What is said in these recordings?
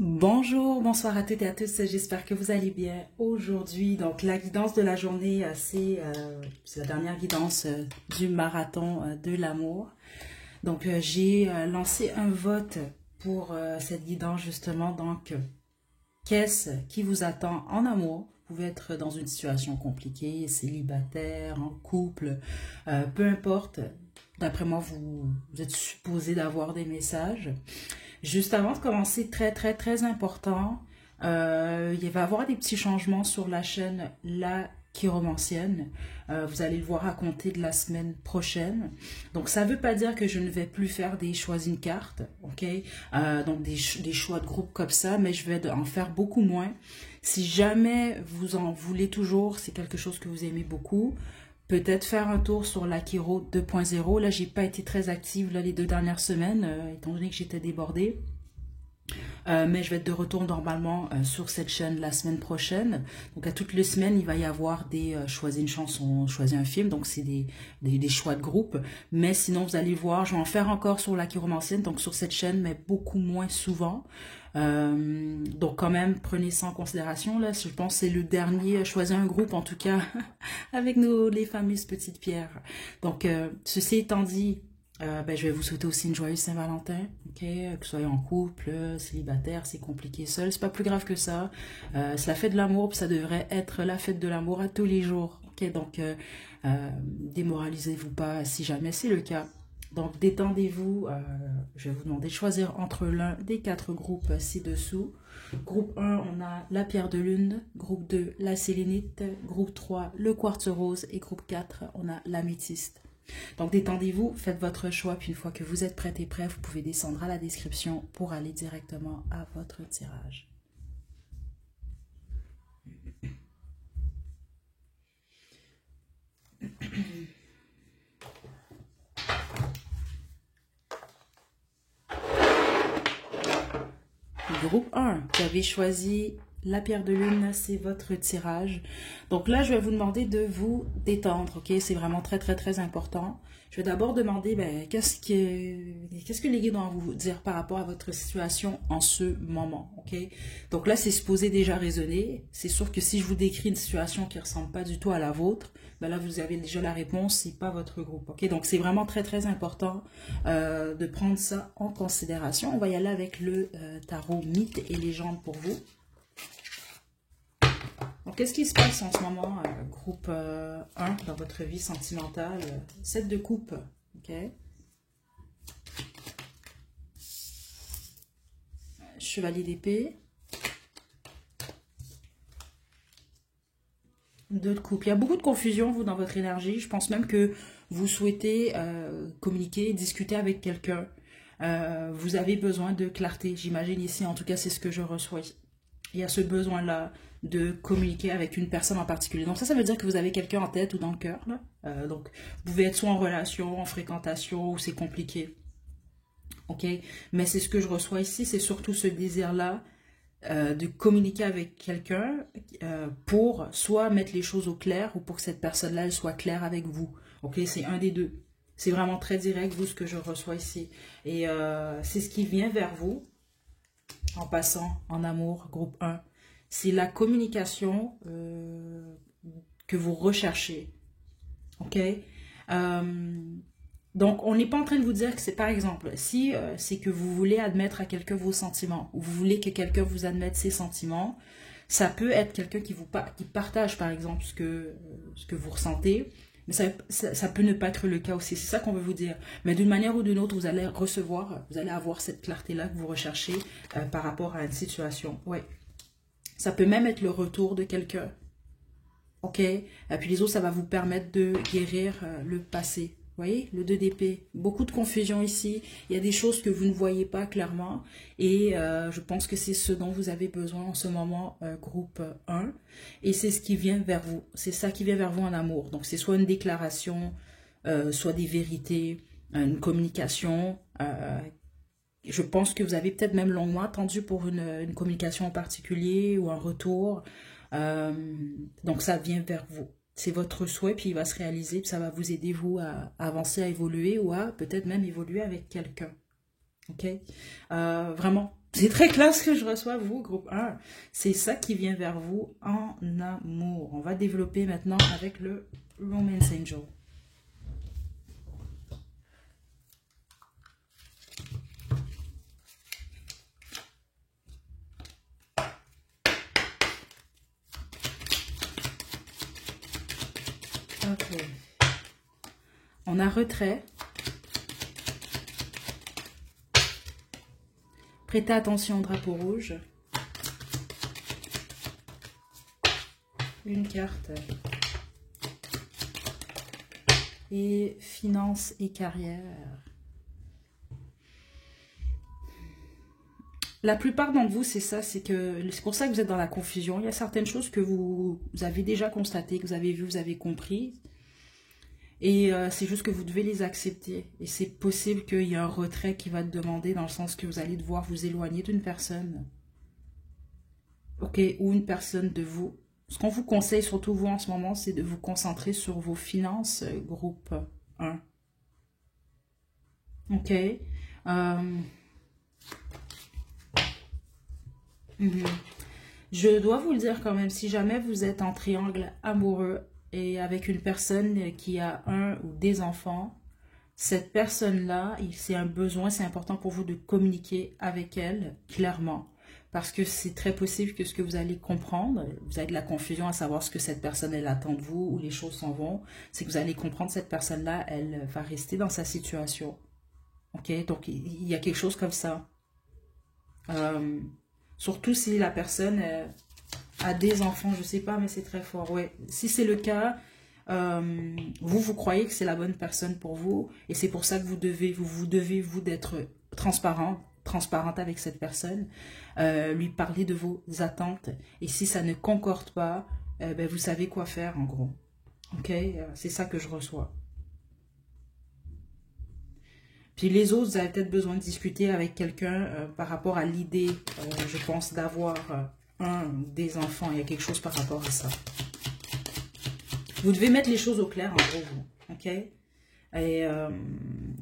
Bonjour, bonsoir à toutes et à tous, j'espère que vous allez bien. Aujourd'hui, donc la guidance de la journée, c'est la dernière guidance du marathon de l'amour. Donc j'ai lancé un vote pour cette guidance justement. Donc qu'est-ce qui vous attend en amour? Vous pouvez être dans une situation compliquée, célibataire, en couple, peu importe. D'après moi, vous êtes supposé d'avoir des messages. Juste avant de commencer, très très très important, il va y avoir des petits changements sur la chaîne La Chiromancienne. Vous allez le voir à compter de la semaine prochaine. Donc ça ne veut pas dire que je ne vais plus faire des choisis une carte, ok? Donc des choix de groupe comme ça, mais je vais en faire beaucoup moins. Si jamais vous en voulez toujours, c'est quelque chose que vous aimez beaucoup, peut-être faire un tour sur l'Akiro 2.0. Là, j'ai pas été très active là, les 2 dernières semaines, étant donné que j'étais débordée. Mais je vais être de retour normalement sur cette chaîne la semaine prochaine. Donc à toutes les semaines, il va y avoir des choisis une chanson, choisis un film. Donc c'est des choix de groupe. Mais sinon, vous allez voir, je vais en faire encore sur la chiromancienne, donc sur cette chaîne, mais beaucoup moins souvent. Donc quand même, prenez ça en considération. Là, je pense que c'est le dernier choisir un groupe, en tout cas, avec les fameuses petites pierres. Donc, ceci étant dit, je vais vous souhaiter aussi une joyeuse Saint-Valentin, ok? Que vous soyez en couple, célibataire, c'est compliqué seul, c'est pas plus grave que ça. C'est la fête de l'amour, puis ça devrait être la fête de l'amour à tous les jours, ok? Donc, démoralisez-vous pas si jamais c'est le cas. Donc, détendez-vous. Je vais vous demander de choisir entre l'un des 4 groupes ci-dessous. Groupe 1, on a la pierre de lune. Groupe 2, la sélénite. Groupe 3, le quartz rose. Et groupe 4, on a l'améthyste. Donc détendez-vous, faites votre choix, puis une fois que vous êtes prêt et prêt, vous pouvez descendre à la description pour aller directement à votre tirage. Groupe 1, vous avez choisi la pierre de lune, c'est votre tirage. Donc là, je vais vous demander de vous détendre, ok? C'est vraiment très, très, très important. Je vais d'abord demander, qu'est-ce que les guides vont vous dire par rapport à votre situation en ce moment, ok? Donc là, c'est supposé déjà résonner. C'est sûr que si je vous décris une situation qui ne ressemble pas du tout à la vôtre, là, vous avez déjà la réponse, c'est pas votre groupe, ok? Donc c'est vraiment très, très important de prendre ça en considération. On va y aller avec le tarot mythe et légende pour vous. Donc, qu'est-ce qui se passe en ce moment, groupe 1, dans votre vie sentimentale? 7 de coupe, ok? Chevalier d'épée. 2 de coupe. Il y a beaucoup de confusion, vous, dans votre énergie. Je pense même que vous souhaitez communiquer, discuter avec quelqu'un. Vous avez besoin de clarté, j'imagine ici. En tout cas, c'est ce que je reçois. Il y a ce besoin-là de communiquer avec une personne en particulier. Donc ça veut dire que vous avez quelqu'un en tête ou dans le cœur. Donc, vous pouvez être soit en relation, en fréquentation, ou c'est compliqué. Ok? Mais c'est ce que je reçois ici, c'est surtout ce désir-là de communiquer avec quelqu'un pour soit mettre les choses au clair ou pour que cette personne-là elle soit claire avec vous. Ok? C'est un des deux. C'est vraiment très direct, vous, ce que je reçois ici. Et c'est ce qui vient vers vous en passant en amour, groupe 1. C'est la communication que vous recherchez. Ok? Donc, on n'est pas en train de vous dire que c'est, par exemple, si c'est que vous voulez admettre à quelqu'un vos sentiments, ou vous voulez que quelqu'un vous admette ses sentiments, ça peut être quelqu'un qui partage, par exemple, ce que vous ressentez, mais ça peut ne pas être le cas aussi. C'est ça qu'on veut vous dire. Mais d'une manière ou d'une autre, vous allez avoir cette clarté-là que vous recherchez par rapport à une situation. Ouais. Ça peut même être le retour de quelqu'un. Ok? Puis les autres, ça va vous permettre de guérir le passé. Vous voyez, le 2 d'épée. Beaucoup de confusion ici. Il y a des choses que vous ne voyez pas clairement. Et je pense que c'est ce dont vous avez besoin en ce moment, groupe 1. Et c'est ce qui vient vers vous. C'est ça qui vient vers vous en amour. Donc, c'est soit une déclaration, soit des vérités, une communication. Je pense que vous avez peut-être même longuement attendu pour une communication en particulier ou un retour. Donc, ça vient vers vous. C'est votre souhait, puis il va se réaliser, puis ça va vous aider, vous, à avancer, à évoluer ou à peut-être même évoluer avec quelqu'un. OK? Vraiment, C'est très clair ce que je reçois, vous, groupe 1. C'est ça qui vient vers vous en amour. On va développer maintenant avec le Romance Angel. Ok. On a retrait. Prêtez attention au drapeau rouge. Une carte. Et finance et carrière. La plupart d'entre vous, c'est ça, c'est pour ça que vous êtes dans la confusion. Il y a certaines choses que vous avez déjà constatées, que vous avez vues, vous avez compris. Et c'est juste que vous devez les accepter. Et c'est possible qu'il y ait un retrait qui va te demander dans le sens que vous allez devoir vous éloigner d'une personne. Ok, ou une personne de vous. Ce qu'on vous conseille, surtout vous en ce moment, c'est de vous concentrer sur vos finances, groupe 1. Ok. Mhm. Je dois vous le dire quand même, si jamais vous êtes en triangle amoureux et avec une personne qui a un ou des enfants, cette personne-là, c'est un besoin, c'est important pour vous de communiquer avec elle clairement. Parce que c'est très possible que ce que vous allez comprendre, vous avez de la confusion à savoir ce que cette personne, elle attend de vous, ou les choses s'en vont, c'est que vous allez comprendre cette personne-là, elle va rester dans sa situation. Ok, donc il y a quelque chose comme ça. Euh, Surtout si la personne a des enfants, je sais pas, mais c'est très fort. Ouais. Si c'est le cas, vous croyez que c'est la bonne personne pour vous, et c'est pour ça que vous devez d'être transparente avec cette personne, lui parler de vos attentes, et si ça ne concorde pas, ben, vous savez quoi faire en gros. Ok, c'est ça que je reçois. Puis les autres, vous avez peut-être besoin de discuter avec quelqu'un par rapport à l'idée, je pense, d'avoir un des enfants. Il y a quelque chose par rapport à ça. Vous devez mettre les choses au clair, en gros, vous. Ok? Et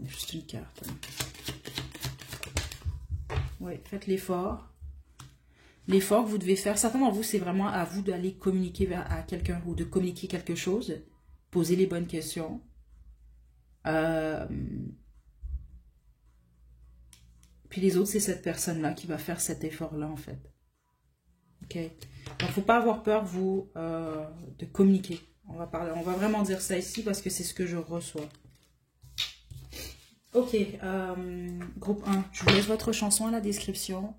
juste une carte. Oui, faites l'effort. L'effort que vous devez faire, certains d'entre vous, c'est vraiment à vous d'aller communiquer à quelqu'un ou de communiquer quelque chose. Poser les bonnes questions. Euh, Puis les autres, c'est cette personne-là qui va faire cet effort-là, en fait. Ok? Donc, il ne faut pas avoir peur, vous, de communiquer. On va vraiment dire ça ici parce que c'est ce que je reçois. Ok, groupe 1, je vous laisse votre chanson à la description.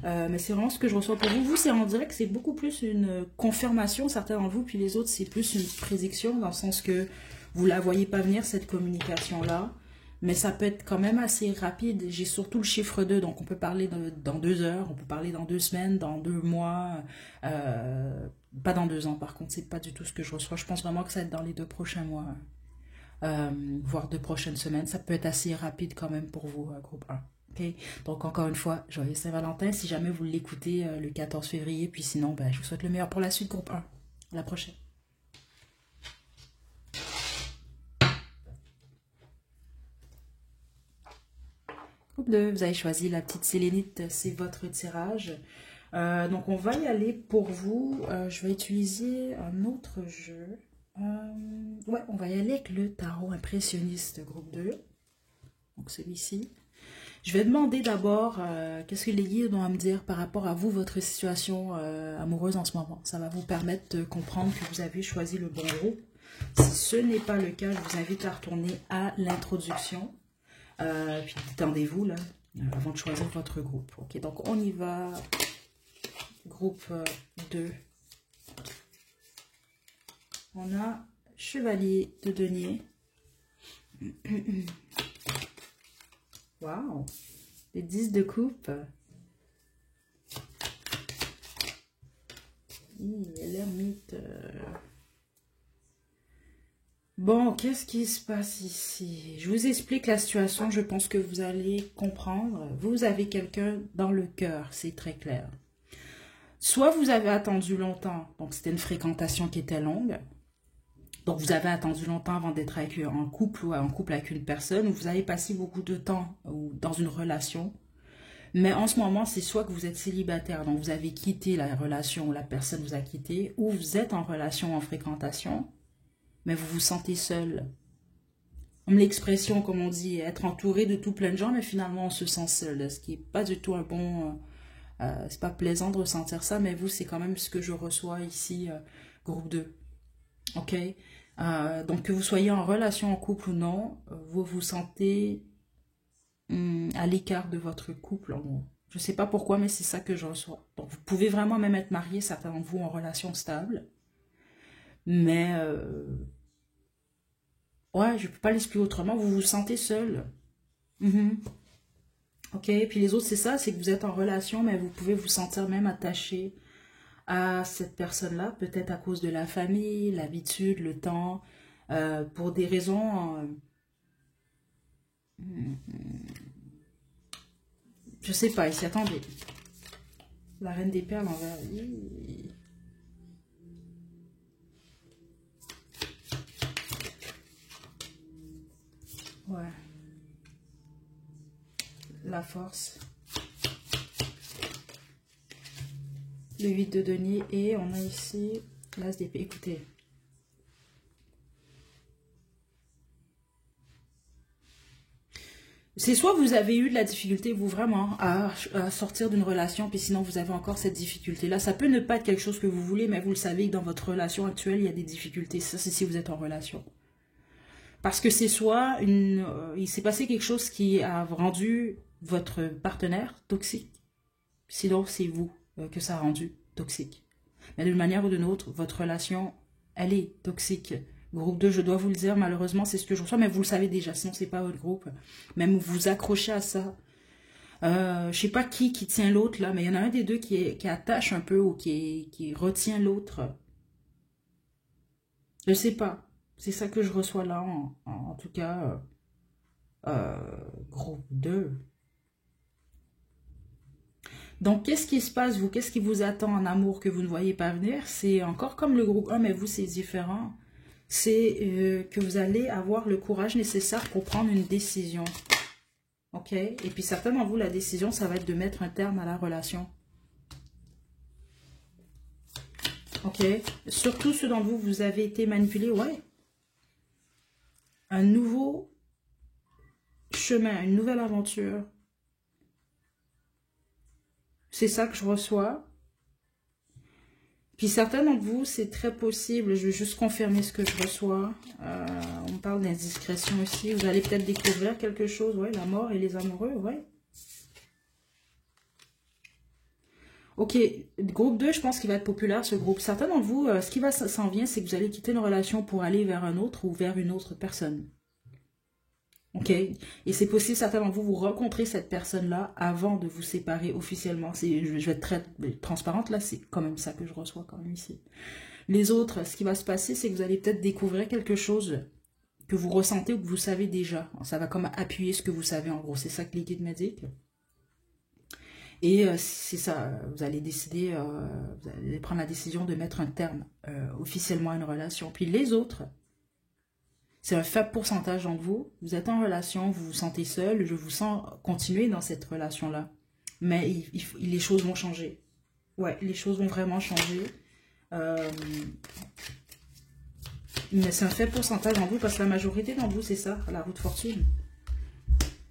Mais c'est vraiment ce que je reçois pour vous. Vous, c'est en direct, c'est beaucoup plus une confirmation, certains d'entre vous, puis les autres, c'est plus une prédiction, dans le sens que vous ne la voyez pas venir, cette communication-là. Mais ça peut être quand même assez rapide. J'ai surtout le chiffre 2, donc on peut parler dans 2 heures, on peut parler dans 2 semaines, dans 2 mois, pas dans 2 ans par contre, c'est pas du tout ce que je reçois. Je pense vraiment que ça va être dans les 2 prochains mois, voire 2 prochaines semaines. Ça peut être assez rapide quand même pour vous, groupe 1. Okay. Donc encore une fois, joyeux Saint-Valentin, si jamais vous l'écoutez le 14 février, puis sinon, ben, je vous souhaite le meilleur pour la suite, groupe 1. À la prochaine. Groupe 2, vous avez choisi la petite sélénite, c'est votre tirage. Donc on va y aller pour vous. Je vais utiliser un autre jeu. Ouais, on va y aller avec le tarot impressionniste groupe 2. Donc celui-ci. Je vais demander d'abord qu'est-ce que les guides ont à me dire par rapport à vous, votre situation amoureuse en ce moment. Ça va vous permettre de comprendre que vous avez choisi le bon groupe. Si ce n'est pas le cas, je vous invite à retourner à l'introduction. Puis détendez-vous là, avant de choisir votre groupe. Ok, donc on y va. Groupe 2. On a Chevalier de Denier. Waouh! Les 10 de coupe. L'ermite. Bon, qu'est-ce qui se passe ici? Je vous explique la situation, je pense que vous allez comprendre. Vous avez quelqu'un dans le cœur, c'est très clair. Soit vous avez attendu longtemps, donc c'était une fréquentation qui était longue. Donc vous avez attendu longtemps avant d'être en couple ou en couple avec une personne, ou vous avez passé beaucoup de temps dans une relation. Mais en ce moment, c'est soit que vous êtes célibataire, donc vous avez quitté la relation ou la personne vous a quitté, ou vous êtes en relation, en fréquentation, mais vous vous sentez seul. Comme l'expression, comme on dit, être entouré de tout plein de gens, mais finalement on se sent seul, ce qui n'est pas du tout un bon... c'est pas plaisant de ressentir ça, mais vous, c'est quand même ce que je reçois ici, groupe 2. Ok? Donc que vous soyez en relation, en couple ou non, vous vous sentez à l'écart de votre couple. Je ne sais pas pourquoi, mais c'est ça que je reçois. Donc vous pouvez vraiment même être marié, certains d'entre vous en relation stable, mais ouais, je ne peux pas l'expliquer autrement, vous vous sentez seul. Mhm. Ok, puis les autres, c'est ça, c'est que vous êtes en relation, mais vous pouvez vous sentir même attaché à cette personne-là, peut-être à cause de la famille, l'habitude, le temps, pour des raisons, je sais pas, ici, attendez, la reine des perles envers, ouais, la force, le 8 de denier, et on a ici l'as d'épée, écoutez. C'est soit vous avez eu de la difficulté, vous, vraiment, à sortir d'une relation, puis sinon vous avez encore cette difficulté-là. Ça peut ne pas être quelque chose que vous voulez, mais vous le savez que dans votre relation actuelle, il y a des difficultés. Ça, c'est si vous êtes en relation. Parce que c'est soit il s'est passé quelque chose qui a rendu votre partenaire toxique. Sinon, c'est vous que ça a rendu toxique. Mais d'une manière ou d'une autre, votre relation, elle est toxique. Groupe 2, je dois vous le dire, malheureusement, c'est ce que je reçois, mais vous le savez déjà, sinon c'est pas votre groupe. Même vous vous accrochez à ça. Je sais pas qui tient l'autre là, mais il y en a un des deux qui attache un peu ou qui retient l'autre. Je sais pas. C'est ça que je reçois là, en tout cas, groupe 2. Donc, qu'est-ce qui se passe, vous? Qu'est-ce qui vous attend en amour que vous ne voyez pas venir? C'est encore comme le groupe 1, mais vous, c'est différent. C'est que vous allez avoir le courage nécessaire pour prendre une décision. Ok? Et puis, certainement, vous, la décision, ça va être de mettre un terme à la relation. Ok? Surtout ceux d'entre vous, vous avez été manipulés, ouais. Un nouveau chemin, une nouvelle aventure. C'est ça que je reçois. Puis certains d'entre vous, c'est très possible, je vais juste confirmer ce que je reçois. On parle d'indiscrétion aussi. Vous allez peut-être découvrir quelque chose, ouais, la mort et les amoureux, ouais. Ok, groupe 2, je pense qu'il va être populaire ce groupe. Certains d'entre vous, ce qui va s'en vient, c'est que vous allez quitter une relation pour aller vers un autre ou vers une autre personne. Ok, et c'est possible, certains d'entre vous, vous rencontrez cette personne-là avant de vous séparer officiellement. Je vais être très transparente là, c'est quand même ça que je reçois quand même ici. Les autres, ce qui va se passer, c'est que vous allez peut-être découvrir quelque chose que vous ressentez ou que vous savez déjà. Ça va comme appuyer ce que vous savez en gros. C'est ça que les guides médiques. Et c'est ça, vous allez décider, vous allez prendre la décision de mettre un terme officiellement à une relation. Puis les autres, c'est un faible pourcentage d'entre vous. Vous êtes en relation, vous vous sentez seul, je vous sens continuer dans cette relation-là. Mais les choses vont changer. Ouais, les choses vont vraiment changer. Mais c'est un faible pourcentage d'entre vous parce que la majorité d'entre vous, c'est ça, la roue de fortune.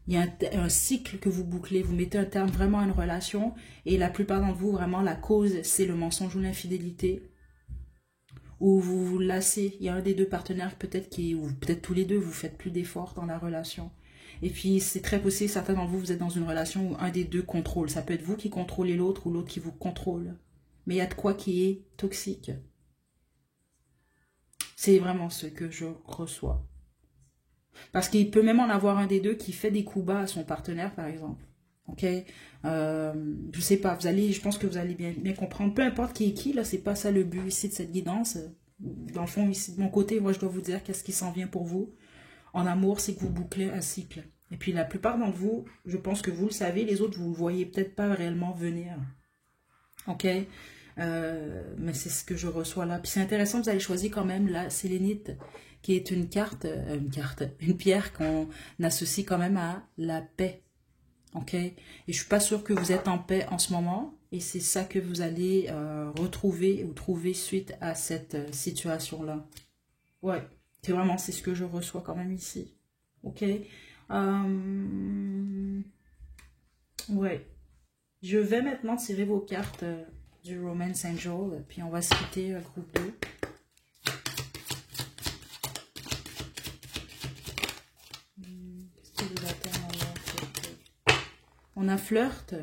Il y a un cycle que vous bouclez, vous mettez un terme vraiment à une relation et la plupart d'entre vous, vraiment, la cause, c'est le mensonge ou l'infidélité. Ou vous vous lassez, il y a un des deux partenaires peut-être ou peut-être tous les deux, vous faites plus d'efforts dans la relation. Et puis c'est très possible, certains d'entre vous, vous êtes dans une relation où un des deux contrôle. Ça peut être vous qui contrôlez l'autre ou l'autre qui vous contrôle. Mais il y a de quoi qui est toxique. C'est vraiment ce que je reçois. Parce qu'il peut même en avoir un des deux qui fait des coups bas à son partenaire, par exemple. Ok, je sais pas, je pense que vous allez bien comprendre. Peu importe qui est qui, là, c'est pas ça le but ici de cette guidance. Dans le fond, ici, de mon côté, moi, je dois vous dire qu'est-ce qui s'en vient pour vous. En amour, c'est que vous bouclez un cycle. Et puis, la plupart d'entre vous, je pense que vous le savez, les autres, vous le voyez peut-être pas réellement venir. Ok, mais c'est ce que je reçois là. Puis c'est intéressant, vous allez choisir quand même la sélénite, qui est une pierre qu'on associe quand même à la paix. ok? Et je suis pas sûre que vous êtes en paix en ce moment. Et c'est ça que vous allez retrouver ou trouver suite à cette situation-là. Ouais, c'est ce que je reçois quand même ici. Ok? Ouais. Je vais maintenant tirer vos cartes du Romance Angel. Puis on va se quitter groupe 2. Qu'est-ce que vous attend alors? On a flirt.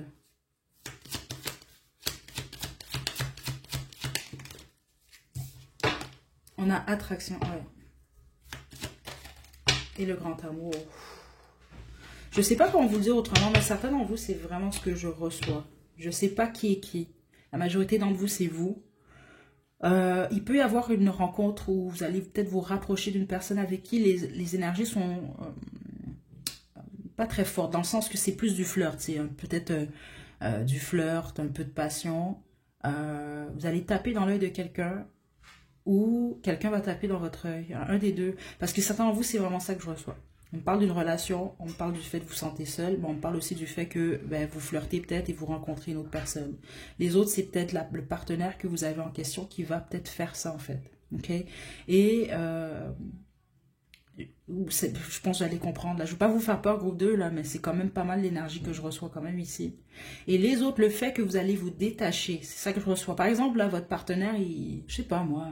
On a attraction, ouais. Et le grand amour. Je sais pas comment vous le dire autrement, mais certains d'entre vous, c'est vraiment ce que je reçois. Je sais pas qui est qui. La majorité d'entre vous, c'est vous. Il peut y avoir une rencontre où vous allez peut-être vous rapprocher d'une personne avec qui les énergies sont pas très fortes, dans le sens que c'est plus du flirt. C'est peut-être du flirt, un peu de passion. Vous allez taper dans l'œil de quelqu'un ou quelqu'un va taper dans votre œil, un des deux. Parce que certains d'entre vous, c'est vraiment ça que je reçois. On parle d'une relation, on parle du fait que vous vous sentez seul, mais on parle aussi du fait que vous flirtez peut-être et vous rencontrez une autre personne. Les autres, c'est peut-être le partenaire que vous avez en question qui va peut-être faire ça en fait. Ok? Et je pense que vous allez comprendre. Là, je ne veux pas vous faire peur, groupe 2, là, mais c'est quand même pas mal l'énergie que je reçois quand même ici. Et les autres, le fait que vous allez vous détacher, c'est ça que je reçois. Par exemple, là, votre partenaire, je sais pas moi,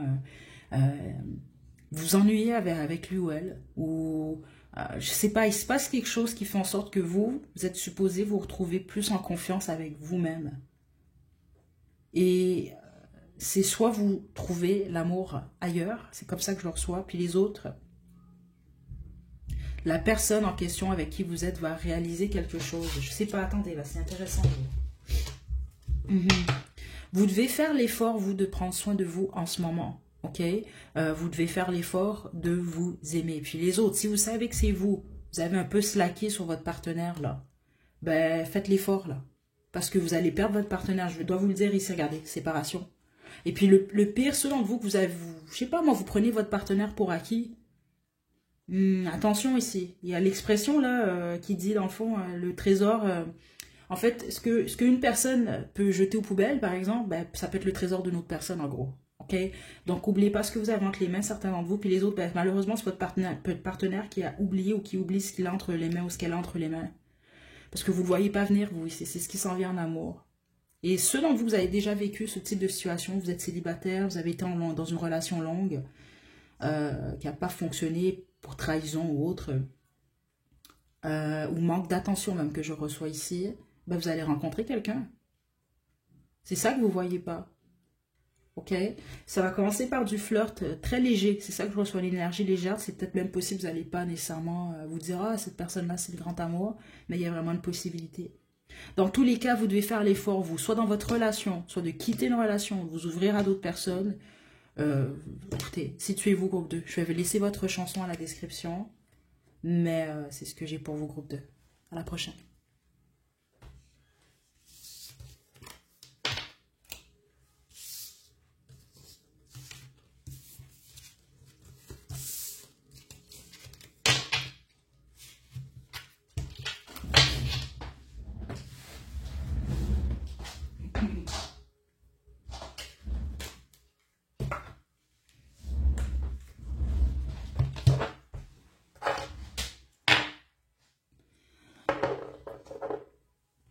vous ennuyez avec lui ou elle, ou je sais pas, il se passe quelque chose qui fait en sorte que vous êtes supposé vous retrouver plus en confiance avec vous-même. Et c'est soit vous trouvez l'amour ailleurs, c'est comme ça que je le reçois, puis les autres, la personne en question avec qui vous êtes va réaliser quelque chose. Je sais pas, attendez, là, c'est intéressant. Vous devez faire l'effort, vous, de prendre soin de vous en ce moment. Ok? Vous devez faire l'effort de vous aimer. Puis les autres, si vous savez que c'est vous, vous avez un peu slacké sur votre partenaire, là, faites l'effort, là. Parce que vous allez perdre votre partenaire. Je dois vous le dire ici, regardez, séparation. Et puis le pire, ceux d'entre vous que vous avez, je sais pas moi, vous prenez votre partenaire pour acquis. Attention ici, il y a l'expression là qui dit dans le fond le trésor. En fait, ce qu'une personne peut jeter aux poubelles, par exemple, ça peut être le trésor d'une autre personne en gros. Ok? Donc n'oubliez pas ce que vous avez entre les mains, certains d'entre vous, puis les autres, malheureusement, c'est votre partenaire qui a oublié ou qui oublie ce qu'il a entre les mains ou ce qu'elle a entre les mains. Parce que vous ne le voyez pas venir, vous, c'est ce qui s'en vient en amour. Et ceux d'entre vous, vous avez déjà vécu ce type de situation, vous êtes célibataire, vous avez été dans une relation longue qui n'a pas fonctionné pour trahison ou autre, ou manque d'attention même que je reçois ici, vous allez rencontrer quelqu'un. C'est ça que vous ne voyez pas. Ok? Ça va commencer par du flirt très léger. C'est ça que je reçois, l'énergie légère. C'est peut-être même possible, vous n'allez pas nécessairement vous dire « Ah, cette personne-là, c'est le grand amour », mais il y a vraiment une possibilité. Dans tous les cas, vous devez faire l'effort, vous, soit dans votre relation, soit de quitter une relation, de vous ouvrir à d'autres personnes. Écoutez, situez-vous groupe 2. Je vais laisser votre chanson à la description, mais c'est ce que j'ai pour vous groupe 2. À la prochaine.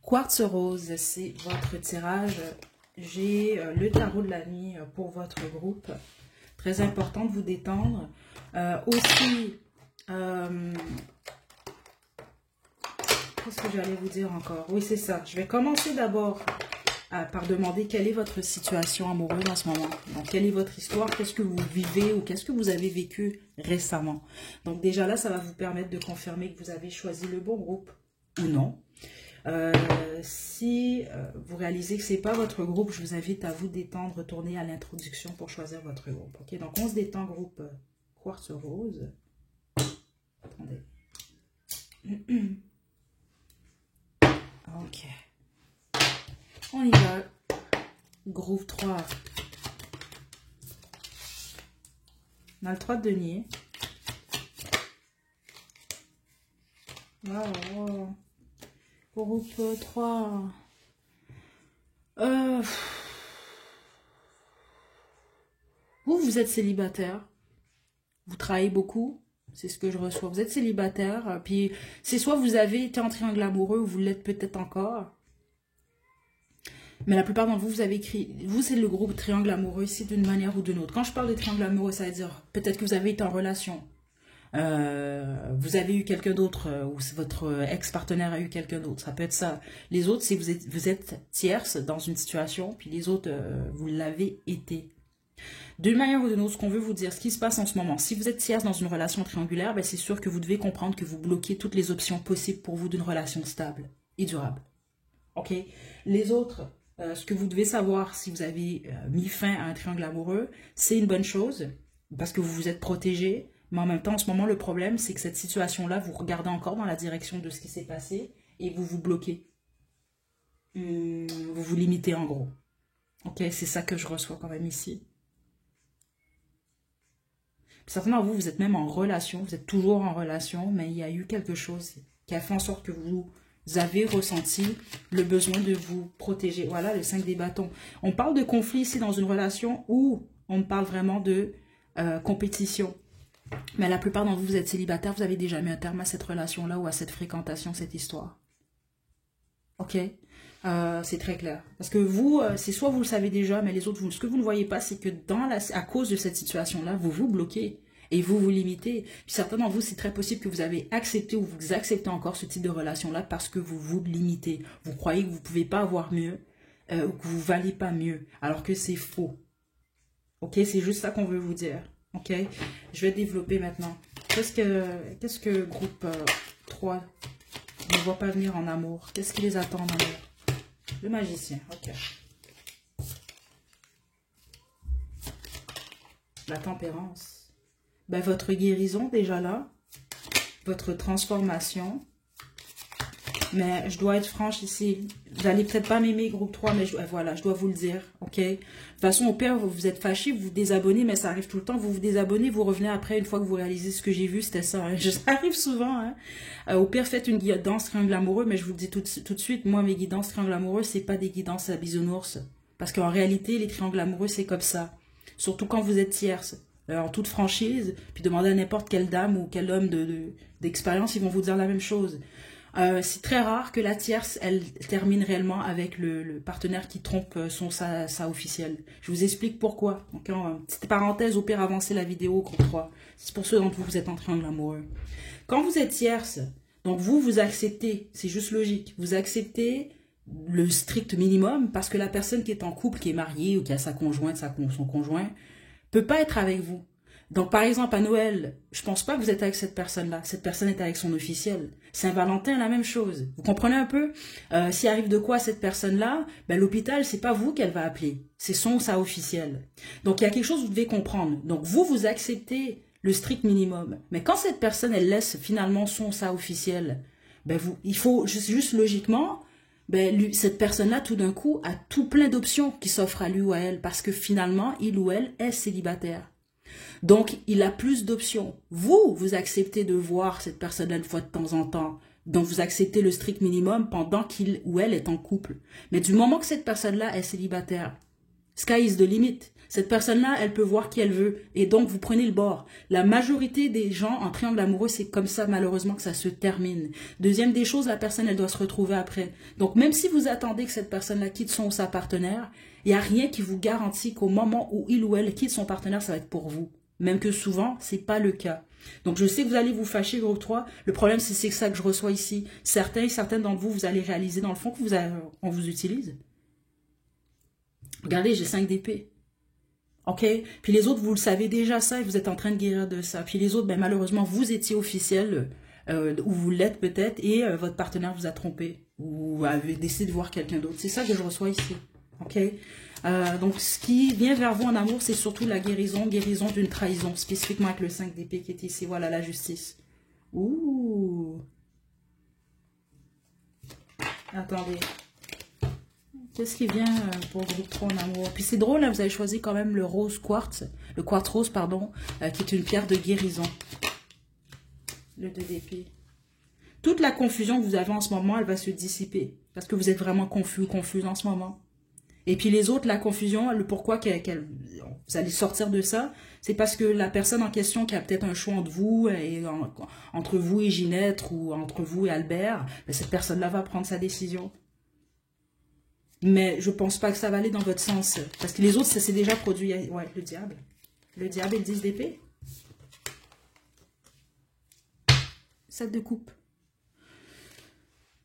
Quartz rose, c'est votre tirage. J'ai le tarot de la nuit pour votre groupe. Très important de vous détendre. Aussi, qu'est-ce que j'allais vous dire encore? Oui, c'est ça. Je vais commencer d'abord par demander quelle est votre situation amoureuse en ce moment. Donc, quelle est votre histoire? Qu'est-ce que vous vivez ou qu'est-ce que vous avez vécu récemment? Donc, déjà là, ça va vous permettre de confirmer que vous avez choisi le bon groupe ou non. Si vous réalisez que ce n'est pas votre groupe, je vous invite à vous détendre, retourner à l'introduction pour choisir votre groupe. Ok, donc on se détend, groupe Quartz rose. Attendez. Ok. On y va. Groupe 3. On a le 3 de denier. Wow. Groupe 3. Vous êtes célibataire. Vous travaillez beaucoup. C'est ce que je reçois. Vous êtes célibataire. Puis c'est soit vous avez été en triangle amoureux ou vous l'êtes peut-être encore. Mais la plupart d'entre vous, vous avez écrit, vous c'est le groupe triangle amoureux ici d'une manière ou d'une autre. Quand je parle de triangle amoureux, ça veut dire peut-être que vous avez été en relation. Vous avez eu quelqu'un d'autre ou votre ex-partenaire a eu quelqu'un d'autre. Ça peut être ça. Les autres, c'est vous êtes tierce dans une situation, puis les autres, vous l'avez été. D'une manière ou d'une autre, ce qu'on veut vous dire, ce qui se passe en ce moment, si vous êtes tierce dans une relation triangulaire, ben c'est sûr que vous devez comprendre que vous bloquez toutes les options possibles pour vous d'une relation stable et durable. Ok? Les autres... ce que vous devez savoir si vous avez mis fin à un triangle amoureux, c'est une bonne chose parce que vous vous êtes protégé. Mais en même temps, en ce moment, le problème, c'est que cette situation-là, vous regardez encore dans la direction de ce qui s'est passé et vous vous bloquez. Vous vous limitez en gros. Ok, c'est ça que je reçois quand même ici. Certainement, vous êtes même en relation, vous êtes toujours en relation, mais il y a eu quelque chose qui a fait en sorte que vous avez ressenti le besoin de vous protéger. Voilà, le 5 des bâtons. On parle de conflit ici dans une relation où on parle vraiment de compétition. Mais la plupart d'entre vous, vous êtes célibataire, vous avez déjà mis un terme à cette relation-là ou à cette fréquentation, cette histoire. Ok? C'est très clair. Parce que vous, c'est soit vous le savez déjà, mais les autres, ce que vous ne voyez pas, c'est que à cause de cette situation-là, vous vous bloquez. Et vous vous limitez. Puis certains d'entre vous, c'est très possible que vous avez accepté ou vous acceptez encore ce type de relation-là parce que vous vous limitez. Vous croyez que vous ne pouvez pas avoir mieux ou que vous ne valez pas mieux, alors que c'est faux. Ok, c'est juste ça qu'on veut vous dire. Ok, je vais développer maintenant. Qu'est-ce que groupe 3 ne voit pas venir en amour? Qu'est-ce qui les attend en amour? Le magicien, ok. La tempérance. Ben, votre guérison déjà là, votre transformation. Mais je dois être franche ici. Vous n'allez peut-être pas m'aimer groupe 3, mais voilà, je dois vous le dire. Ok. De toute façon, au pire, vous êtes fâché, vous vous désabonnez, mais ça arrive tout le temps. Vous vous désabonnez, vous revenez après, une fois que vous réalisez ce que j'ai vu, c'était ça. Hein. Ça arrive souvent. Hein. Au pire, faites une guidance triangle amoureux, mais je vous le dis tout de suite, moi, mes guidances triangle amoureux, c'est pas des guidances à bisounours. Parce qu'en réalité, les triangles amoureux, c'est comme ça. Surtout quand vous êtes tierce. En toute franchise, puis demandez à n'importe quelle dame ou quel homme d'expérience, ils vont vous dire la même chose. C'est très rare que la tierce, elle termine réellement avec le partenaire qui trompe sa officielle. Je vous explique pourquoi. Donc, petite parenthèse, au pire, avancez la vidéo, groupe 3. C'est pour ceux d'entre vous, vous êtes en triangle amoureux. Quand vous êtes tierce, donc vous acceptez, c'est juste logique, vous acceptez le strict minimum parce que la personne qui est en couple, qui est mariée ou qui a sa conjointe, son conjoint, peut pas être avec vous. Donc, par exemple, à Noël, je pense pas que vous êtes avec cette personne-là. Cette personne est avec son officiel. Saint-Valentin, la même chose. Vous comprenez un peu? S'il arrive de quoi à cette personne-là, ben, l'hôpital, c'est pas vous qu'elle va appeler. C'est sa officiel. Donc, il y a quelque chose que vous devez comprendre. Donc, vous acceptez le strict minimum. Mais quand cette personne, elle laisse finalement sa officiel, ben, il faut juste logiquement... Ben, cette personne-là, tout d'un coup, a tout plein d'options qui s'offrent à lui ou à elle parce que finalement, il ou elle est célibataire. Donc, il a plus d'options. Vous acceptez de voir cette personne-là une fois de temps en temps. Donc, vous acceptez le strict minimum pendant qu'il ou elle est en couple. Mais du moment que cette personne-là est célibataire, sky is the limit. Cette personne-là, elle peut voir qui elle veut. Et donc, vous prenez le bord. La majorité des gens en triangle amoureux, c'est comme ça, malheureusement, que ça se termine. Deuxième des choses, la personne, elle doit se retrouver après. Donc, même si vous attendez que cette personne-là quitte sa partenaire, il n'y a rien qui vous garantit qu'au moment où il ou elle quitte son partenaire, ça va être pour vous. Même que souvent, c'est pas le cas. Donc, je sais que vous allez vous fâcher, groupe 3. Le problème, c'est ça que je reçois ici. Certaines d'entre vous, vous allez réaliser dans le fond on vous utilise. Regardez, j'ai 5 d'épée. Ok? Puis les autres, vous le savez déjà ça et vous êtes en train de guérir de ça. Puis les autres, ben, malheureusement, vous étiez officiel, ou vous l'êtes peut-être, et votre partenaire vous a trompé. Ou avez décidé de voir quelqu'un d'autre. C'est ça que je reçois ici. Ok? Donc, ce qui vient vers vous en amour, c'est surtout la guérison d'une trahison, spécifiquement avec le 5 d'épée qui est ici. Voilà, la justice. Ouh! Attendez. Qu'est-ce qui vient pour le groupe 3 en amour? Puis c'est drôle, là, vous avez choisi quand même le rose quartz, le quartz rose, pardon, qui est une pierre de guérison. Le 2 d'épée. toute la confusion que vous avez en ce moment, elle va se dissiper. Parce que vous êtes vraiment confus, confuse en ce moment. Et puis les autres, la confusion, le pourquoi vous allez sortir de ça, c'est parce que la personne en question qui a peut-être un choix entre vous entre vous et Ginette ou entre vous et Albert, ben cette personne-là va prendre sa décision. Mais je pense pas que ça va aller dans votre sens. Parce que les autres, ça s'est déjà produit. Ouais, le diable. Le diable et le 10 d'épée. 7 de coupe.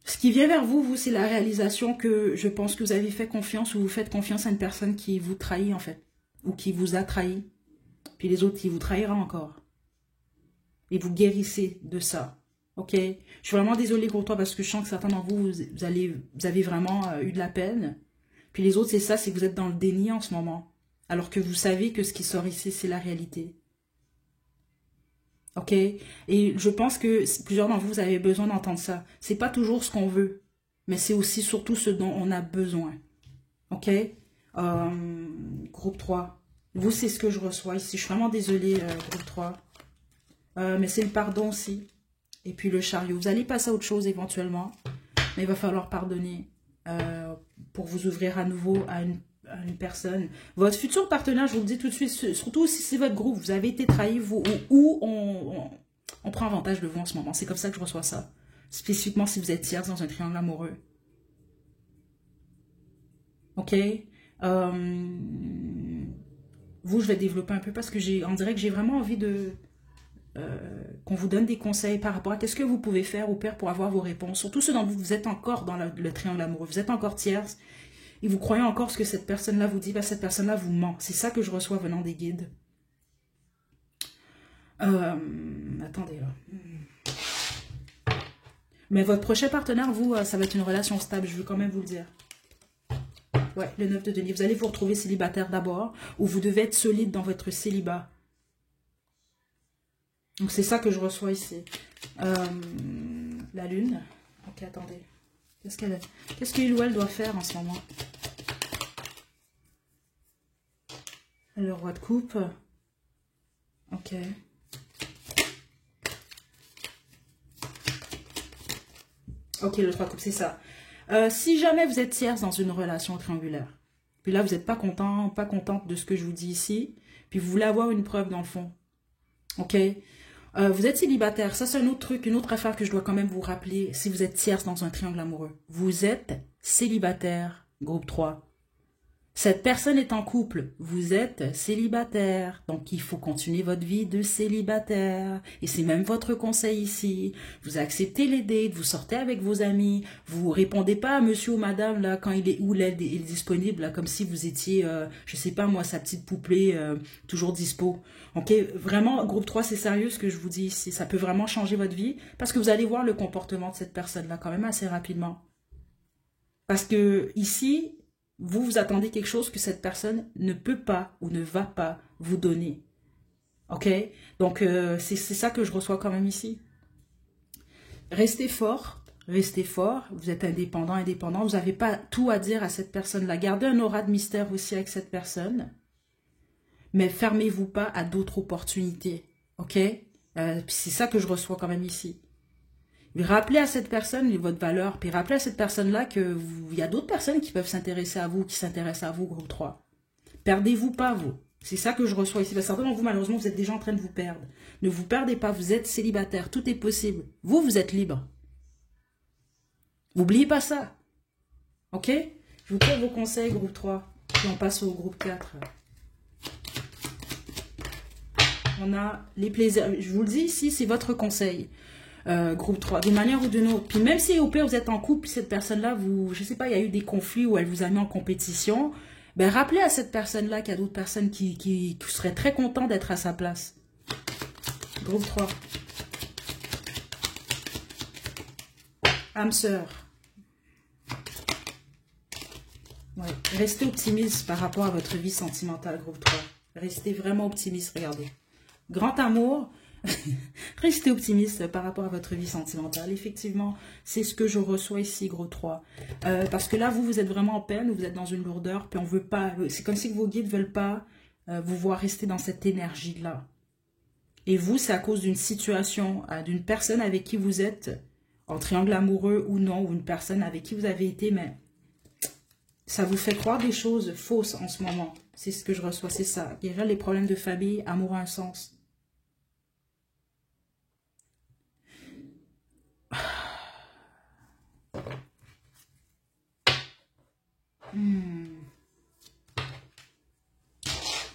Ce qui vient vers vous, c'est la réalisation que je pense que vous avez fait confiance ou vous faites confiance à une personne qui vous trahit en fait. Ou qui vous a trahi. Puis les autres qui vous trahira encore. Et vous guérissez de ça. Ok? Je suis vraiment désolée pour toi parce que je sens que certains d'entre vous, vous avez vraiment eu de la peine. Puis les autres, c'est ça, c'est que vous êtes dans le déni en ce moment. Alors que vous savez que ce qui sort ici, c'est la réalité. Ok? Et je pense que plusieurs d'entre vous, vous avez besoin d'entendre ça. C'est pas toujours ce qu'on veut, mais c'est aussi surtout ce dont on a besoin. Ok? Groupe 3. Vous, c'est ce que je reçois ici. Je suis vraiment désolée, groupe 3. Mais c'est le pardon aussi. Et puis le chariot. Vous allez passer à autre chose éventuellement. Mais il va falloir pardonner pour vous ouvrir à nouveau à une personne. Votre futur partenaire, je vous le dis tout de suite, surtout si c'est votre groupe, vous avez été trahi, ou on prend avantage de vous en ce moment. C'est comme ça que je reçois ça. Spécifiquement si vous êtes tierce dans un triangle amoureux. Ok? Vous, je vais développer un peu parce que on dirait que j'ai vraiment envie de... qu'on vous donne des conseils par rapport à qu'est-ce que vous pouvez faire au pire pour avoir vos réponses. Surtout ceux dont vous êtes encore dans le triangle amoureux. Vous êtes encore tierce et vous croyez encore ce que cette personne-là vous dit. Ben, cette personne-là vous ment. C'est ça que je reçois venant des guides. Attendez là. Mais votre prochain partenaire, vous, ça va être une relation stable. Je veux quand même vous le dire. Ouais, le 9 de denier. Vous allez vous retrouver célibataire d'abord ou vous devez être solide dans votre célibat. Donc c'est ça que je reçois ici. La lune. Ok, attendez. Qu'est-ce qu'il ou elle doit faire en ce moment? Le roi de coupe. Ok. Ok, le 3 de coupe, c'est ça. Si jamais vous êtes tierce dans une relation triangulaire, puis là vous n'êtes pas content, pas contente de ce que je vous dis ici, puis vous voulez avoir une preuve dans le fond. Ok? Vous êtes célibataire, ça c'est un autre truc, une autre affaire que je dois quand même vous rappeler si vous êtes tierce dans un triangle amoureux. Vous êtes célibataire, groupe 3. Cette personne est en couple, vous êtes célibataire, donc il faut continuer votre vie de célibataire. Et c'est même votre conseil ici. Vous acceptez les dates, vous sortez avec vos amis, vous répondez pas à monsieur ou madame là quand il est où l'aide est disponible, là, comme si vous étiez, je sais pas moi, sa petite poupée toujours dispo. Ok, vraiment, groupe 3, c'est sérieux ce que je vous dis ici. Ça peut vraiment changer votre vie parce que vous allez voir le comportement de cette personne-là quand même assez rapidement. Parce que ici... vous attendez quelque chose que cette personne ne peut pas ou ne va pas vous donner. Ok? Donc, c'est ça que je reçois quand même ici. Restez fort, vous êtes indépendant, indépendant. Vous n'avez pas tout à dire à cette personne-là. Gardez un aura de mystère aussi avec cette personne. Mais fermez-vous pas à d'autres opportunités. Ok? C'est ça que je reçois quand même ici. Rappelez à cette personne votre valeur, puis rappelez à cette personne-là qu'il y a d'autres personnes qui peuvent s'intéresser à vous, qui s'intéressent à vous, groupe 3. Perdez-vous pas, vous. C'est ça que je reçois ici. Certains d'entre vous, malheureusement, vous êtes déjà en train de vous perdre. Ne vous perdez pas, vous êtes célibataire, tout est possible. Vous, vous êtes libre. N'oubliez pas ça. Ok? Je vous donne vos conseils, groupe 3. Puis on passe au groupe 4. On a les plaisirs. Je vous le dis ici, c'est votre conseil. Groupe 3, d'une manière ou d'une autre. Puis même si au pire vous êtes en couple, cette personne-là, je sais pas, il y a eu des conflits où elle vous a mis en compétition, ben rappelez à cette personne-là qu'il y a d'autres personnes qui seraient très contents d'être à sa place. Groupe 3. Âme sœur. Ouais. Restez optimiste par rapport à votre vie sentimentale, groupe 3. Restez vraiment optimiste, regardez. Grand amour. Restez optimiste par rapport à votre vie sentimentale. Effectivement, c'est ce que je reçois ici, gros 3. Parce que là, vous êtes vraiment en peine, vous êtes dans une lourdeur, puis on veut pas... C'est comme si vos guides ne veulent pas vous voir rester dans cette énergie-là. Et vous, c'est à cause d'une situation, d'une personne avec qui vous êtes en triangle amoureux ou non, ou une personne avec qui vous avez été, mais ça vous fait croire des choses fausses en ce moment. C'est ce que je reçois, c'est ça. Guérir les problèmes de famille, amour a un sens.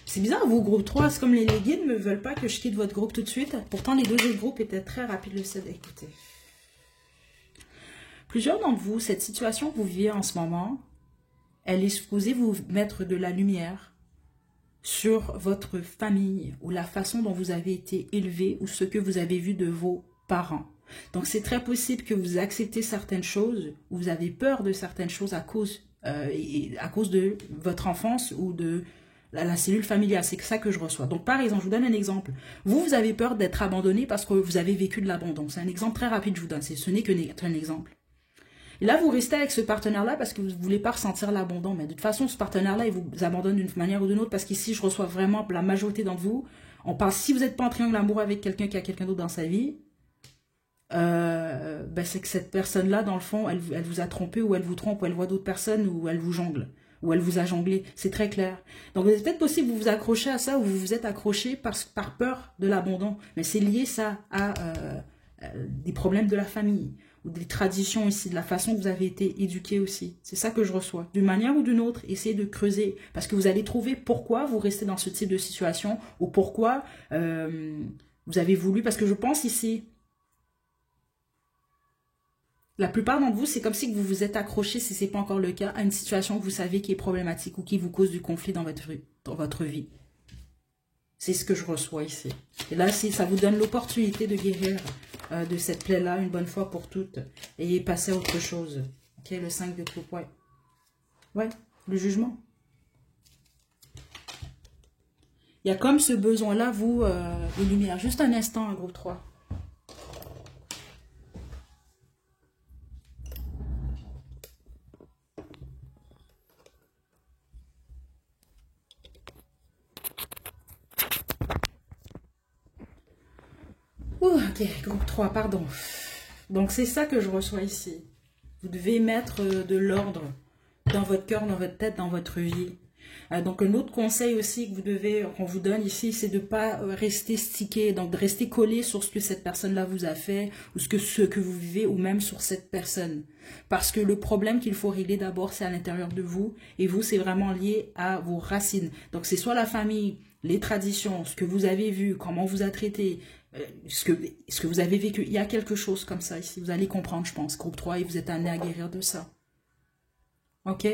C'est bizarre, vous, groupe 3, c'est comme les guides ne veulent pas que je quitte votre groupe tout de suite. Pourtant, les deux autres groupes étaient très rapides le cède. Écoutez. Plusieurs d'entre vous, cette situation que vous vivez en ce moment, elle est supposée vous mettre de la lumière sur votre famille ou la façon dont vous avez été élevé ou ce que vous avez vu de vos parents. Donc, c'est très possible que vous acceptez certaines choses ou vous avez peur de certaines choses à cause de votre enfance ou de la cellule familiale. C'est ça que je reçois. Donc, par exemple, je vous donne un exemple. Vous avez peur d'être abandonné parce que vous avez vécu de l'abandon. C'est un exemple très rapide que je vous donne. Ce n'est qu'un exemple. Et là, vous restez avec ce partenaire-là parce que vous ne voulez pas ressentir l'abandon. Mais de toute façon, ce partenaire-là, il vous abandonne d'une manière ou d'une autre parce qu'ici, je reçois vraiment la majorité d'entre vous. On parle, si vous n'êtes pas en triangle amoureux avec quelqu'un qui a quelqu'un d'autre dans sa vie, c'est que cette personne-là, dans le fond, elle vous a trompé ou elle vous trompe ou elle voit d'autres personnes ou elle vous jongle ou elle vous a jonglé. C'est très clair. Donc, c'est peut-être possible que vous vous accrochez à ça ou vous vous êtes accroché par peur de l'abandon. Mais c'est lié, ça, à des problèmes de la famille ou des traditions aussi, de la façon que vous avez été éduqué aussi. C'est ça que je reçois. D'une manière ou d'une autre, essayez de creuser. Parce que vous allez trouver pourquoi vous restez dans ce type de situation ou pourquoi vous avez voulu. Parce que je pense ici, la plupart d'entre vous, c'est comme si vous vous êtes accroché, si ce n'est pas encore le cas, à une situation que vous savez qui est problématique ou qui vous cause du conflit dans votre vie. C'est ce que je reçois ici. Et là, ça vous donne l'opportunité de guérir de cette plaie-là une bonne fois pour toutes et passer à autre chose. Ok, le 5 de coupe, ouais. Ouais, le jugement. Il y a comme ce besoin-là, vous, de lumière. Juste un instant, groupe 3. Ok, groupe 3, pardon. Donc, c'est ça que je reçois ici. Vous devez mettre de l'ordre dans votre cœur, dans votre tête, dans votre vie. Donc, un autre conseil aussi qu'on vous donne ici, c'est de ne pas rester stické, donc de rester collé sur ce que cette personne-là vous a fait, ou ce que vous vivez, ou même sur cette personne. Parce que le problème qu'il faut régler d'abord, c'est à l'intérieur de vous, et vous, c'est vraiment lié à vos racines. Donc, c'est soit la famille, les traditions, ce que vous avez vu, comment on vous a traité, ce que vous avez vécu. Il y a quelque chose comme ça ici. Vous allez comprendre, je pense, groupe 3, et vous êtes amené à guérir de ça. Ok?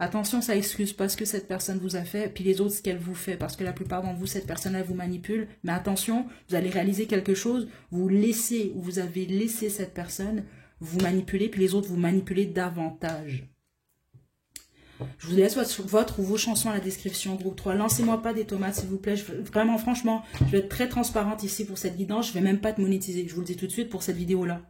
Attention, ça excuse pas ce que cette personne vous a fait, puis les autres, ce qu'elle vous fait. Parce que la plupart d'entre vous, cette personne, elle vous manipule. Mais attention, vous allez réaliser quelque chose. Vous avez laissé cette personne vous manipuler, puis les autres vous manipuler davantage. Je vous laisse votre ou vos chansons à la description, groupe 3. Lancez-moi pas des tomates, s'il vous plaît. Vraiment, franchement, je vais être très transparente ici pour cette guidance. Je vais même pas être monétiser. Je vous le dis tout de suite pour cette vidéo-là.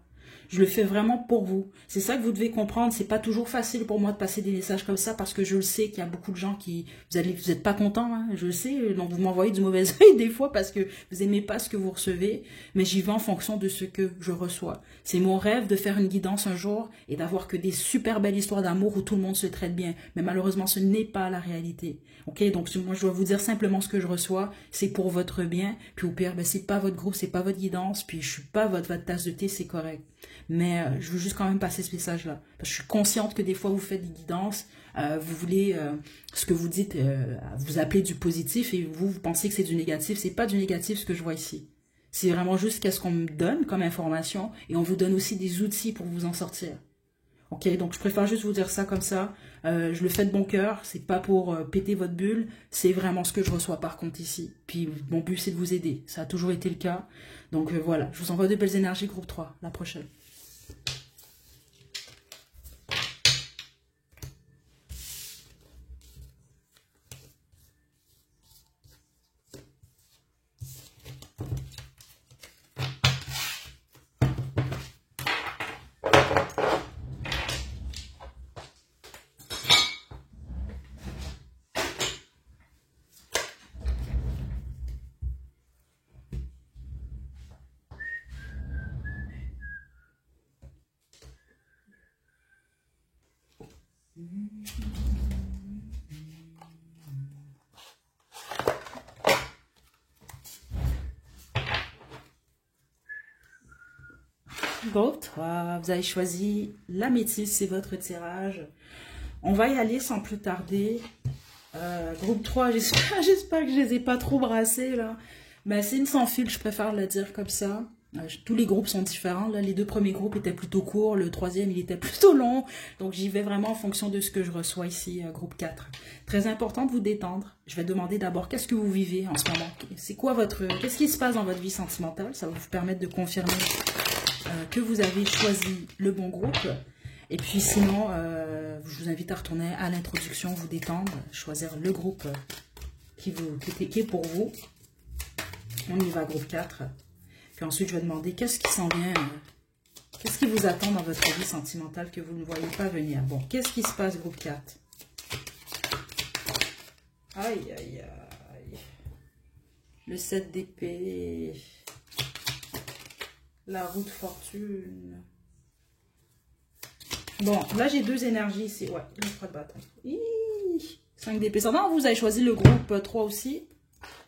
Je le fais vraiment pour vous. C'est ça que vous devez comprendre. C'est pas toujours facile pour moi de passer des messages comme ça parce que je le sais qu'il y a beaucoup de gens qui... Vous êtes pas contents, hein, je le sais. Donc vous m'envoyez du mauvais œil des fois parce que vous aimez pas ce que vous recevez. Mais j'y vais en fonction de ce que je reçois. C'est mon rêve de faire une guidance un jour et d'avoir que des super belles histoires d'amour où tout le monde se traite bien. Mais malheureusement, ce n'est pas la réalité. Ok, donc moi je dois vous dire simplement ce que je reçois. C'est pour votre bien. Puis au pire, c'est pas votre groupe, c'est pas votre guidance. Puis je suis pas votre tasse de thé, c'est correct. Mais je veux juste quand même passer ce message-là. Parce que je suis consciente que des fois, vous faites des guidances, vous voulez, ce que vous dites, vous appelez du positif et vous pensez que c'est du négatif. C'est pas du négatif ce que je vois ici. C'est vraiment juste qu'est-ce qu'on me donne comme information et on vous donne aussi des outils pour vous en sortir. Ok, donc je préfère juste vous dire ça comme ça. Je le fais de bon cœur, c'est pas pour péter votre bulle, c'est vraiment ce que je reçois par contre ici. Puis mon but c'est de vous aider, ça a toujours été le cas. Donc voilà, je vous envoie de belles énergies, groupe 3, la prochaine. Groupe 3, vous avez choisi la métisse, c'est votre tirage. On va y aller sans plus tarder. Groupe 3, j'espère que je les ai pas trop brassés là. Mais c'est une sans fil, je préfère le dire comme ça. Tous les groupes sont différents. Là, les deux premiers groupes étaient plutôt courts, le troisième il était plutôt long. Donc j'y vais vraiment en fonction de ce que je reçois ici, groupe 4. Très important de vous détendre. Je vais demander d'abord qu'est-ce que vous vivez en ce moment. C'est quoi qu'est-ce qui se passe dans votre vie sentimentale? Ça va vous permettre de confirmer que vous avez choisi le bon groupe. Et puis sinon, je vous invite à retourner à l'introduction, vous détendre, choisir le groupe qui est pour vous. On y va, groupe 4. Puis ensuite, je vais demander qu'est-ce qui s'en vient, qu'est-ce qui vous attend dans votre vie sentimentale que vous ne voyez pas venir. Bon, qu'est-ce qui se passe, groupe 4? Aïe, aïe, aïe. Le 7 d'épée. La roue de fortune. Bon, là, j'ai deux énergies ici. Ouais, le 3 de bâton. 5 d'épée. Non, vous avez choisi le groupe 3 aussi.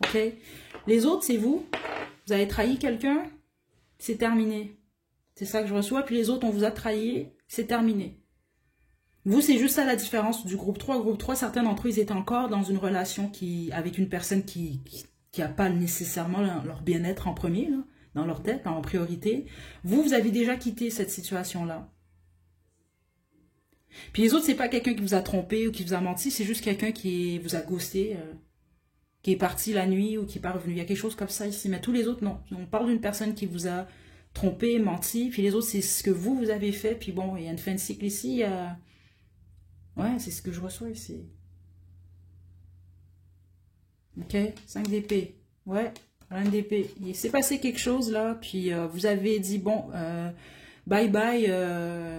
OK. Les autres, c'est vous. Vous avez trahi quelqu'un. C'est terminé. C'est ça que je reçois. Puis les autres, on vous a trahi. C'est terminé. Vous, c'est juste ça la différence du groupe 3. Groupe 3, certains d'entre eux, ils étaient encore dans une relation avec une personne qui n'a pas nécessairement leur bien-être en premier, là, dans leur tête, en priorité. Vous avez déjà quitté cette situation-là. Puis les autres, c'est pas quelqu'un qui vous a trompé ou qui vous a menti, c'est juste quelqu'un qui vous a ghosté, qui est parti la nuit ou qui n'est pas revenu. Il y a quelque chose comme ça ici. Mais tous les autres, non. On parle d'une personne qui vous a trompé, menti. Puis les autres, c'est ce que vous avez fait. Puis bon, il y a une fin de cycle ici. Ouais, c'est ce que je reçois ici. OK, 5 d'épée. Ouais, reine d'épée. Il s'est passé quelque chose là. Puis vous avez dit, bon, bye bye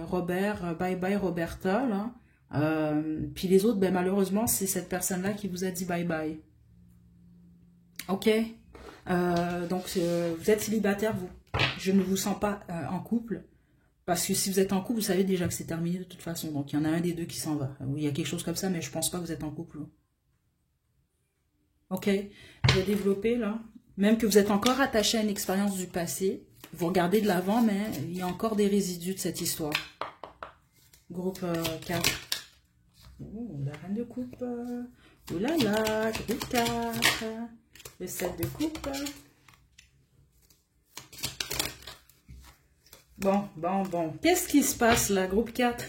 Robert, bye bye Roberta. Là. Puis les autres, ben, malheureusement, c'est cette personne-là qui vous a dit bye bye. OK. Donc, vous êtes célibataire, vous. Je ne vous sens pas en couple. Parce que si vous êtes en couple, vous savez déjà que c'est terminé de toute façon. Donc, il y en a un des deux qui s'en va. Il y a quelque chose comme ça, mais je pense pas que vous êtes en couple. OK. Je vais développer, là. Même que vous êtes encore attaché à une expérience du passé. Vous regardez de l'avant, mais il y a encore des résidus de cette histoire. Groupe 4. Oh, la reine de coupe. Oh là là, groupe 4. Le 7 de coupe. Bon. Qu'est-ce qui se passe là, groupe 4?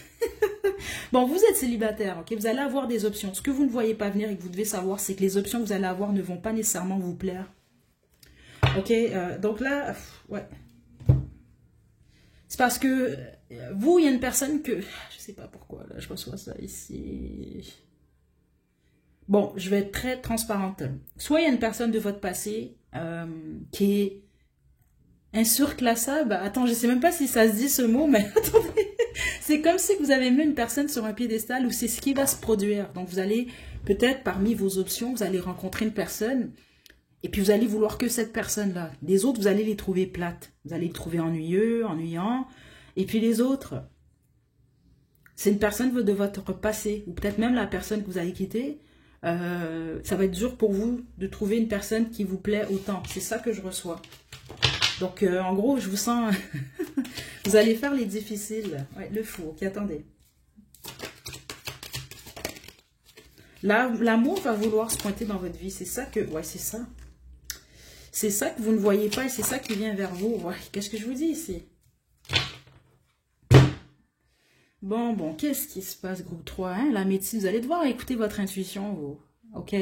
Bon, vous êtes célibataire, ok? Vous allez avoir des options. Ce que vous ne voyez pas venir et que vous devez savoir, c'est que les options que vous allez avoir ne vont pas nécessairement vous plaire. Ok? Donc là, ouais. C'est parce que vous, il y a une personne que... Je sais pas pourquoi, là, je reçois ça ici. Bon, je vais être très transparente. Soit il y a une personne de votre passé qui est insurclassable. Attends, je sais même pas si ça se dit ce mot, mais attendez. C'est comme si vous avez mis une personne sur un piédestal où c'est ce qui va se produire. Donc vous allez, peut-être parmi vos options, vous allez rencontrer une personne et puis vous allez vouloir que cette personne-là. Les autres, vous allez les trouver plates. Vous allez les trouver ennuyeux, ennuyants. Et puis les autres, c'est une personne de votre passé ou peut-être même la personne que vous allez quitter. Ça va être dur pour vous de trouver une personne qui vous plaît autant. C'est ça que je reçois. Donc, en gros, je vous sens... vous allez faire les difficiles. Ouais, le fou. Ok, attendez. L'amour va vouloir se pointer dans votre vie. C'est ça que... Ouais, c'est ça. C'est ça que vous ne voyez pas et c'est ça qui vient vers vous. Ouais, qu'est-ce que je vous dis ici? Bon, qu'est-ce qui se passe, groupe 3, hein? La médecine, vous allez devoir écouter votre intuition, vous. OK?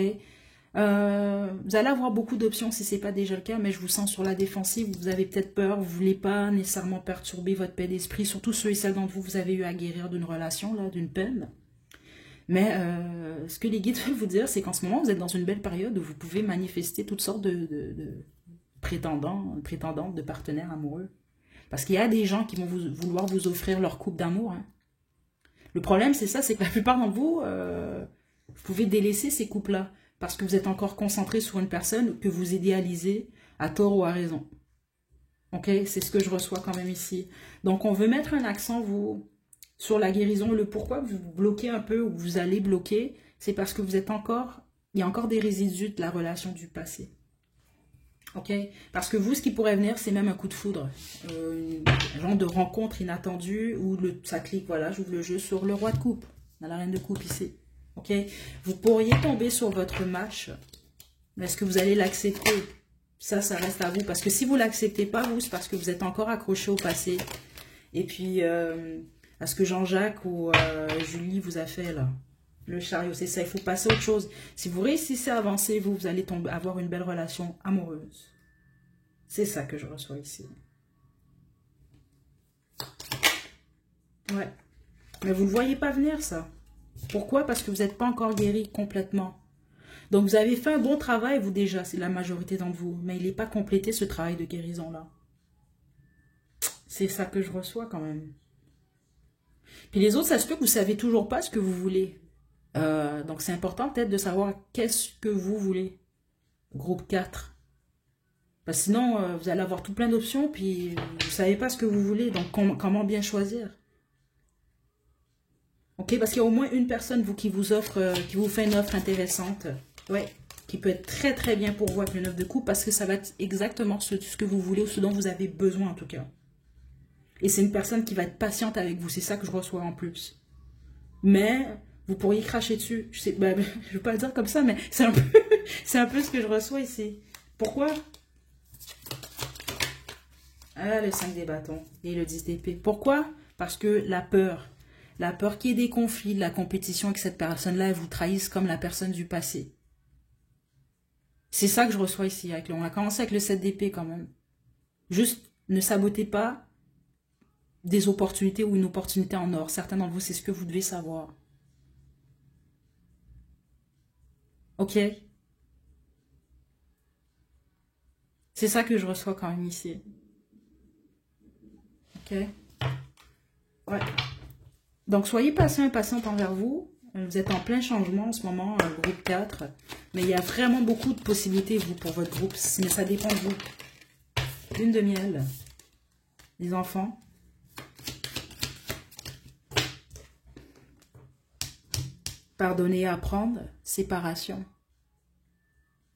Vous allez avoir beaucoup d'options si ce n'est pas déjà le cas, mais je vous sens sur la défensive. Vous avez peut-être peur, vous ne voulez pas nécessairement perturber votre paix d'esprit, surtout ceux et celles d'entre vous, vous avez eu à guérir d'une relation, là, d'une peine. Mais ce que les guides veulent vous dire, c'est qu'en ce moment, vous êtes dans une belle période où vous pouvez manifester toutes sortes de prétendantes, de partenaires amoureux. Parce qu'il y a des gens qui vont vouloir vous offrir leur coupe d'amour. Hein. Le problème, c'est ça, c'est que la plupart d'entre vous, vous pouvez délaisser ces couples-là. Parce que vous êtes encore concentré sur une personne que vous idéalisez à tort ou à raison. Ok, c'est ce que je reçois quand même ici. Donc, on veut mettre un accent, vous, sur la guérison. Le pourquoi vous bloquez un peu ou vous allez bloquer, c'est parce que vous êtes encore, il y a encore des résidus de la relation du passé. Ok? Parce que vous, ce qui pourrait venir, c'est même un coup de foudre. Un genre de rencontre inattendue où ça clique, voilà, j'ouvre le jeu sur le roi de coupe, dans la reine de coupe ici. Ok? Vous pourriez tomber sur votre match, mais est-ce que vous allez l'accepter? Ça reste à vous. Parce que si vous ne l'acceptez pas, vous, c'est parce que vous êtes encore accroché au passé. Et puis, à ce que Jean-Jacques ou Julie vous a fait là. Le chariot, c'est ça. Il faut passer à autre chose. Si vous réussissez à avancer, vous allez avoir une belle relation amoureuse. C'est ça que je reçois ici. Ouais. Mais vous ne le voyez pas venir, ça. Pourquoi? Parce que vous n'êtes pas encore guéri complètement. Donc, vous avez fait un bon travail, vous déjà, c'est la majorité d'entre vous. Mais il n'est pas complété, ce travail de guérison-là. C'est ça que je reçois quand même. Puis les autres, ça se peut que vous ne savez toujours pas ce que vous voulez. Donc, c'est important peut-être de savoir qu'est-ce que vous voulez. Groupe 4. Parce que sinon, vous allez avoir tout plein d'options, puis vous ne savez pas ce que vous voulez. Donc, comment bien choisir? Ok, parce qu'il y a au moins une personne qui vous offre, qui vous fait une offre intéressante. Ouais, qui peut être très très bien pour vous avec une offre de coupe, parce que ça va être exactement ce que vous voulez ou ce dont vous avez besoin en tout cas. Et c'est une personne qui va être patiente avec vous. C'est ça que je reçois en plus. Mais vous pourriez cracher dessus. Je ne veux pas le dire comme ça, mais c'est un peu ce que je reçois ici. Pourquoi? Ah, le 5 des bâtons et le 10 d'épée. Pourquoi? Parce que la peur qu'il y ait des conflits, de la compétition, et que cette personne-là, elle vous trahisse comme la personne du passé. C'est ça que je reçois ici. On a commencé avec le 7 d'épée quand même. Juste, ne sabotez pas des opportunités ou une opportunité en or. Certains d'entre vous, c'est ce que vous devez savoir. Ok? C'est ça que je reçois quand même ici. Ok? Ouais. Donc, soyez patient et patiente envers vous. Vous êtes en plein changement en ce moment, groupe 4. Mais il y a vraiment beaucoup de possibilités, vous, pour votre groupe. Mais ça dépend de vous. Lune de miel. Les enfants. Pardonner et apprendre. Séparation.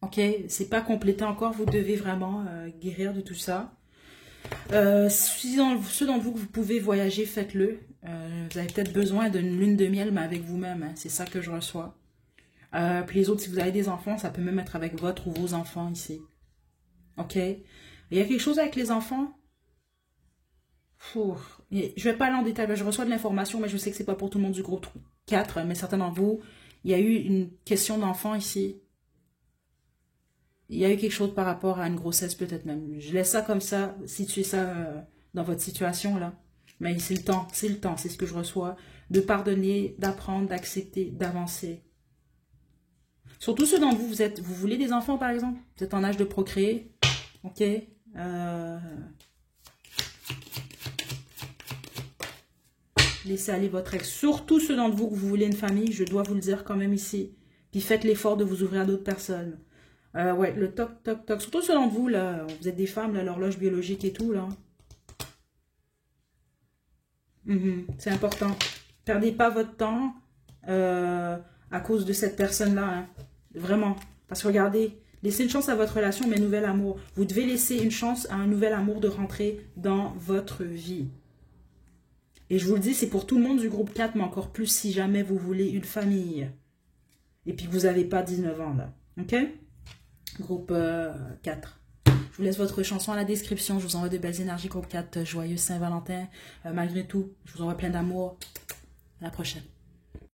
Ok, c'est pas complété encore, vous devez vraiment guérir de tout ça. Ceux d'entre vous que vous pouvez voyager, faites-le. Vous avez peut-être besoin d'une lune de miel, mais avec vous-même, hein, c'est ça que je reçois. Puis les autres, si vous avez des enfants, ça peut même être avec votre ou vos enfants ici. Ok? Il y a quelque chose avec les enfants? Je vais pas aller en détail, je reçois de l'information, mais je sais que c'est pas pour tout le monde du groupe 4, mais certains d'entre vous, il y a eu une question d'enfant ici. Il y a eu quelque chose par rapport à une grossesse peut-être même. Je laisse ça comme ça, situer ça dans votre situation là. Mais c'est le temps, c'est ce que je reçois. De pardonner, d'apprendre, d'accepter, d'avancer. Surtout ceux d'entre vous, vous voulez des enfants par exemple? Vous êtes en âge de procréer? Ok. Laissez aller votre ex. Surtout ceux d'entre vous que vous voulez une famille, je dois vous le dire quand même ici. Puis faites l'effort de vous ouvrir à d'autres personnes. Ouais, le toc, toc, toc. Surtout selon vous, là, vous êtes des femmes, l'horloge biologique et tout, là. C'est important. Perdez pas votre temps à cause de cette personne-là. Hein. Vraiment. Parce que regardez, laissez une chance à votre relation, mais nouvel amour. Vous devez laisser une chance à un nouvel amour de rentrer dans votre vie. Et je vous le dis, c'est pour tout le monde du groupe 4, mais encore plus si jamais vous voulez une famille. Et puis vous n'avez pas 19 ans, là. Ok? Groupe 4. Je vous laisse votre chanson à la description. Je vous envoie de belles énergies. Groupe 4, joyeux Saint-Valentin. Malgré tout, je vous envoie plein d'amour. À la prochaine.